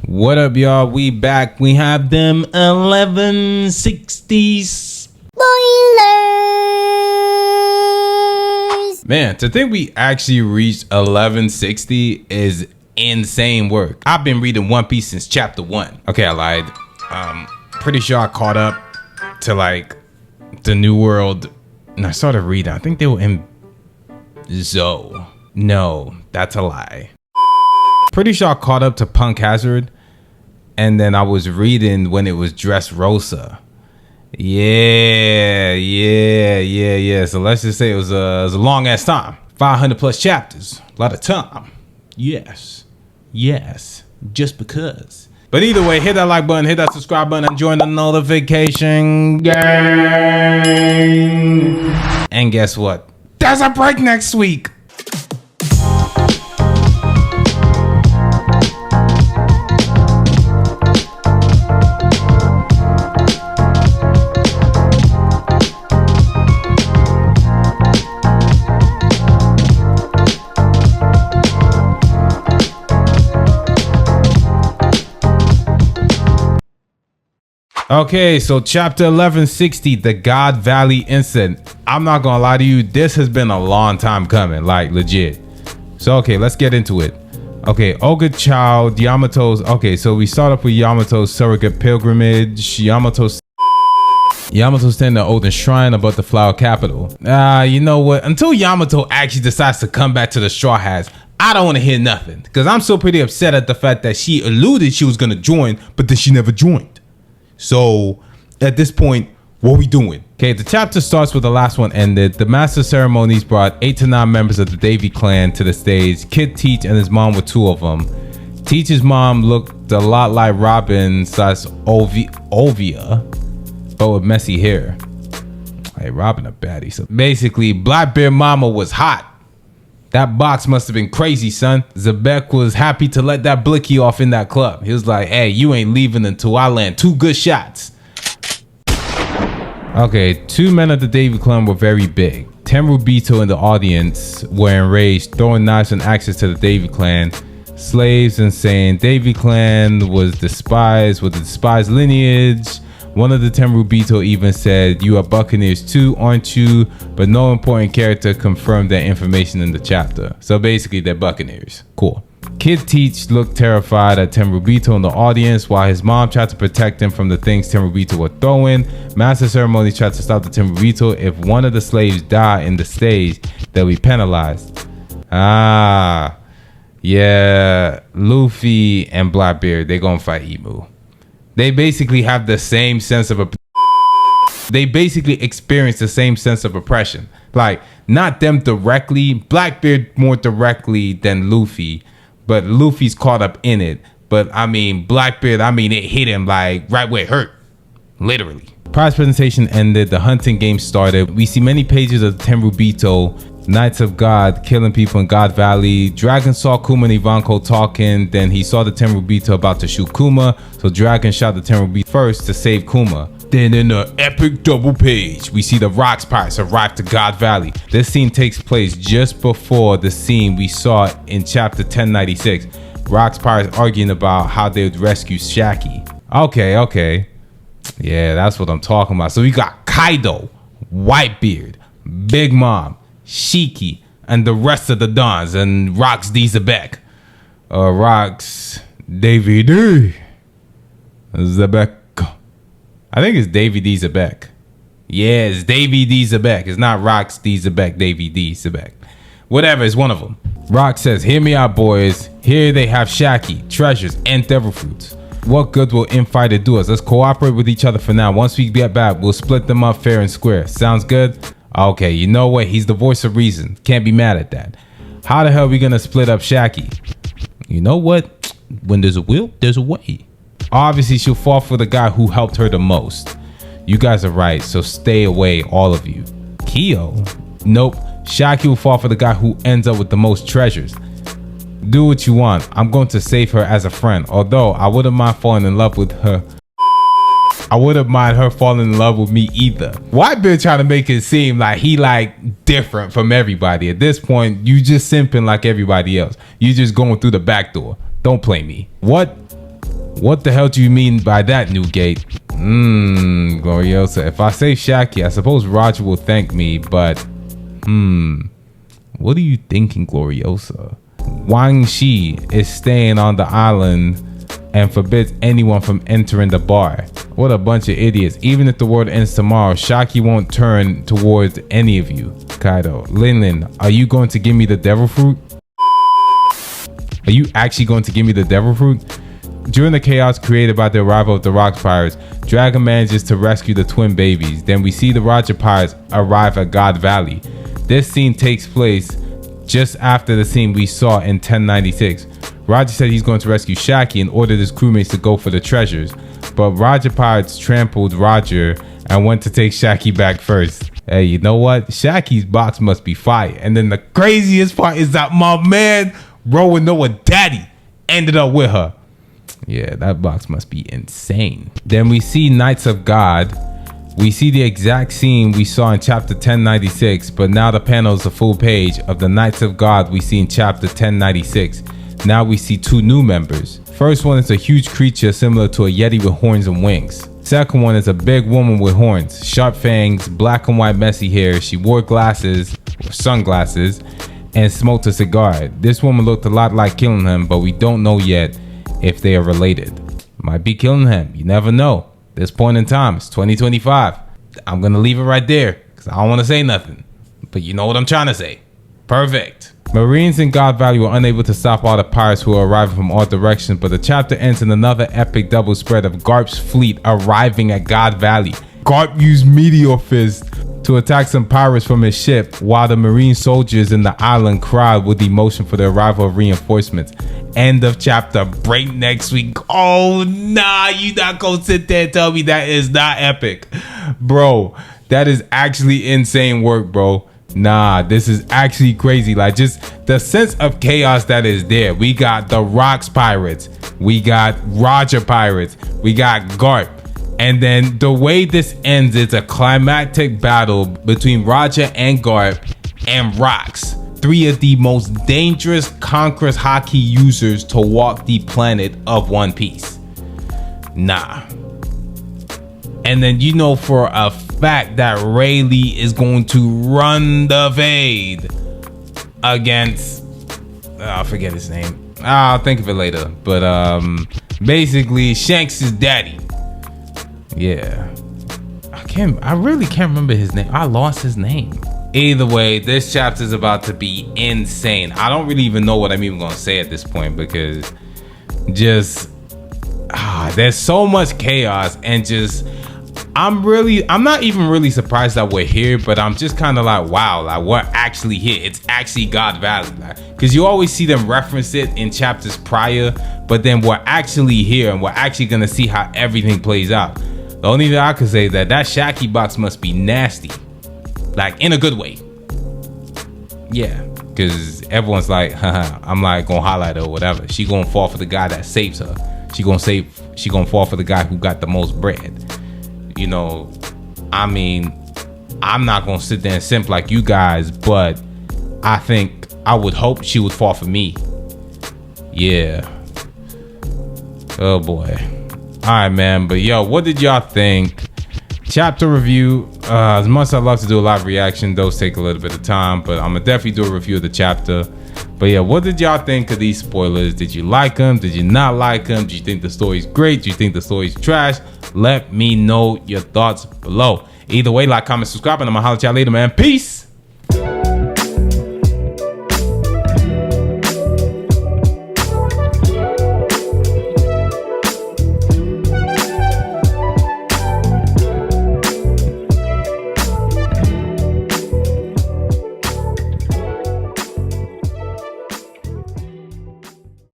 What up, y'all? We back. We have them 1160 spoilers. Man, to think we actually reached 1160 is insane work. I've been reading One Piece since chapter 1. Okay, I lied. Pretty sure I caught up to like the New World and I started reading. I think they were in Zoe. No, that's a lie. Pretty sure I caught up to Punk Hazard. And then I was reading when it was Dressrosa. Yeah. So let's just say it was a long ass time. 500 plus chapters. A lot of time. Yes. Just because. But either way, hit that like button, hit that subscribe button, and join the notification gang. And guess what? There's a break next week. Okay, so chapter 1160, the God Valley incident. I'm not gonna lie to you, this has been a long time coming, like legit. So okay, let's get into it. Okay, Olga Child, Yamato's. Okay, so we start off with Yamato's surrogate pilgrimage. Yamato standing at Odin's shrine above the flower capital. You know what? Until Yamato actually decides to come back to the Straw Hats, I don't want to hear nothing, because I'm still pretty upset at the fact that she alluded she was gonna join, but then she never joined. So at this point, what are we doing? Okay, the chapter starts with the last one ended. The master ceremonies brought 8 to 9 members of the Davy clan to the stage. Kid Teach and his mom were 2 of them. Teach's mom looked a lot like Robin / Ovia, but with messy hair. Hey, Robin a baddie. So basically, Blackbeard mama was hot. That box must have been crazy, son. Zebek was happy to let that blicky off in that club. He was like, hey, you ain't leaving until I land 2 good shots. Okay, 2 men of the Davy clan were very big. Tenryubito in the audience were enraged, throwing knives and axes to the Davy clan. Slaves and saying Davy clan was despised with a despised lineage. One of the Tenryubito even said, you are Buccaneers too, aren't you? But no important character confirmed that information in the chapter. So basically, they're Buccaneers. Cool. Kid Teach looked terrified at Tenryubito in the audience while his mom tried to protect him from the things Tenryubito were throwing. Master Ceremony tried to stop the Tenryubito. If one of the slaves die in the stage, they'll be penalized. Yeah. Luffy and Blackbeard, they're gonna fight Emu. They basically have the same sense of they basically experience the same sense of oppression. Like, not them directly, Blackbeard more directly than Luffy, but Luffy's caught up in it. But I mean, Blackbeard, it hit him like right where it hurt, literally. Prize presentation ended, the hunting game started. We see many pages of Tenryubito, Knights of God, killing people in God Valley. Dragon saw Kuma and Ivanko talking, then he saw the Tenryubito about to shoot Kuma, so Dragon shot the Tenryubito first to save Kuma. Then in the epic double page, we see the Rocks Pirates arrive to God Valley. This scene takes place just before the scene we saw in chapter 1096. Rocks Pirates arguing about how they would rescue Shaki. Okay. Yeah, that's what I'm talking about. So we got Kaido, Whitebeard, Big Mom, Shiki, and the rest of the Dons, and Rocks D. Zebek. Rocks Davy D. Zebek. I think it's Davy D. Zebek. Yeah, it's Davy D. Zebek. It's not Rocks D. Zebek, Davy D. Zebek. Whatever, it's one of them. Rock says, hear me out, boys. Here they have Shaki, treasures, and devil fruits. What good will infighter do us? Let's cooperate with each other for now. Once we get back, we'll split them up fair and square. Sounds good? Okay, you know what? He's the voice of reason. Can't be mad at that. How the hell are we gonna split up Shaki? You know what? When there's a will, there's a way. Obviously, she'll fall for the guy who helped her the most. You guys are right, so stay away, all of you. Kyo? Nope. Shaki will fall for the guy who ends up with the most treasures. Do what you want. I'm going to save her as a friend, although I wouldn't mind falling in love with her. I wouldn't mind her falling in love with me either. Whitebeard trying to make it seem like he like different from everybody. At this point, you just simping like everybody else. You just going through the back door. Don't play me. What? What the hell do you mean by that, Newgate? Gloriosa. If I save Shaki, I suppose Roger will thank me, but what are you thinking, Gloriosa? Wang Shi is staying on the island and forbids anyone from entering the bar. What a bunch of idiots. Even if the world ends tomorrow, Shaki won't turn towards any of you. Kaido. Lin, are you going to give me the devil fruit? Are you actually going to give me the devil fruit? During the chaos created by the arrival of the Rocks Pirates, Dragon manages to rescue the twin babies. Then we see the Roger Pirates arrive at God Valley. This scene takes place just after the scene we saw in 1096. Roger said he's going to rescue Shaki and ordered his crewmates to go for the treasures. But Roger Pirates trampled Roger and went to take Shaki back first. Hey, you know what? Shaki's box must be fire. And then the craziest part is that my man, Rowan Noah Daddy, ended up with her. Yeah, that box must be insane. Then we see Knights of God. We see the exact scene we saw in chapter 1096, but now the panel is a full page of the Knights of God we see in chapter 1096. Now we see two new members. First one is a huge creature similar to a yeti with horns and wings. Second one is a big woman with horns, sharp fangs, black and white messy hair. She wore glasses, or sunglasses, and smoked a cigar. This woman looked a lot like Killing Him, but we don't know yet if they are related. Might be Killing Him, you never know. This point in time, it's 2025. I'm gonna leave it right there because I don't want to say nothing, but you know what I'm trying to say. Perfect. Marines in God Valley were unable to stop all the pirates who are arriving from all directions, but the chapter ends in another epic double spread of Garp's fleet arriving at God Valley. Garp used Meteor Fist to attack some pirates from his ship, while the Marine soldiers in the island cried with emotion for the arrival of reinforcements. End of chapter. Break next week. Oh, nah, you not gonna sit there and tell me that is not epic. Bro, that is actually insane work, bro. Nah, this is actually crazy. Like, just the sense of chaos that is there. We got the Rocks Pirates. We got Roger Pirates. We got Garp. And then the way this ends, it's a climactic battle between Roger and Garp and Rocks. Three of the most dangerous Conqueror's Haki users to walk the planet of One Piece. Nah. And then you know for a fact that Rayleigh is going to run the fade against, I forget his name. I'll think of it later. But basically Shanks' daddy. Yeah. I really can't remember his name. I lost his name. Either way, this chapter is about to be insane. I don't really even know what I'm even gonna say at this point, because just there's so much chaos, and just I'm not even really surprised that we're here, but I'm just kind of like, wow, like we're actually here. It's actually God Valley, because you always see them reference it in chapters prior, but then we're actually here and we're actually gonna see how everything plays out. The only thing I could say is that Shaki box must be nasty. Like, in a good way. Yeah, because everyone's like, haha, I'm like gonna highlight her or whatever. She gonna fall for the guy that saves her. She gonna fall for the guy who got the most bread. You know, I mean, I'm not gonna sit there and simp like you guys, but I would hope she would fall for me. Yeah. Oh boy. All right, man. But yo, what did y'all think? Chapter review. As much as I love to do a live reaction, those take a little bit of time, but I'm gonna definitely do a review of the chapter. But yeah, what did y'all think of these spoilers? Did you like them? Did you not like them? Do you think the story's great? Do you think the story's trash? Let me know your thoughts below. Either way, like, comment, subscribe, and I'm gonna holler at y'all later, man. Peace.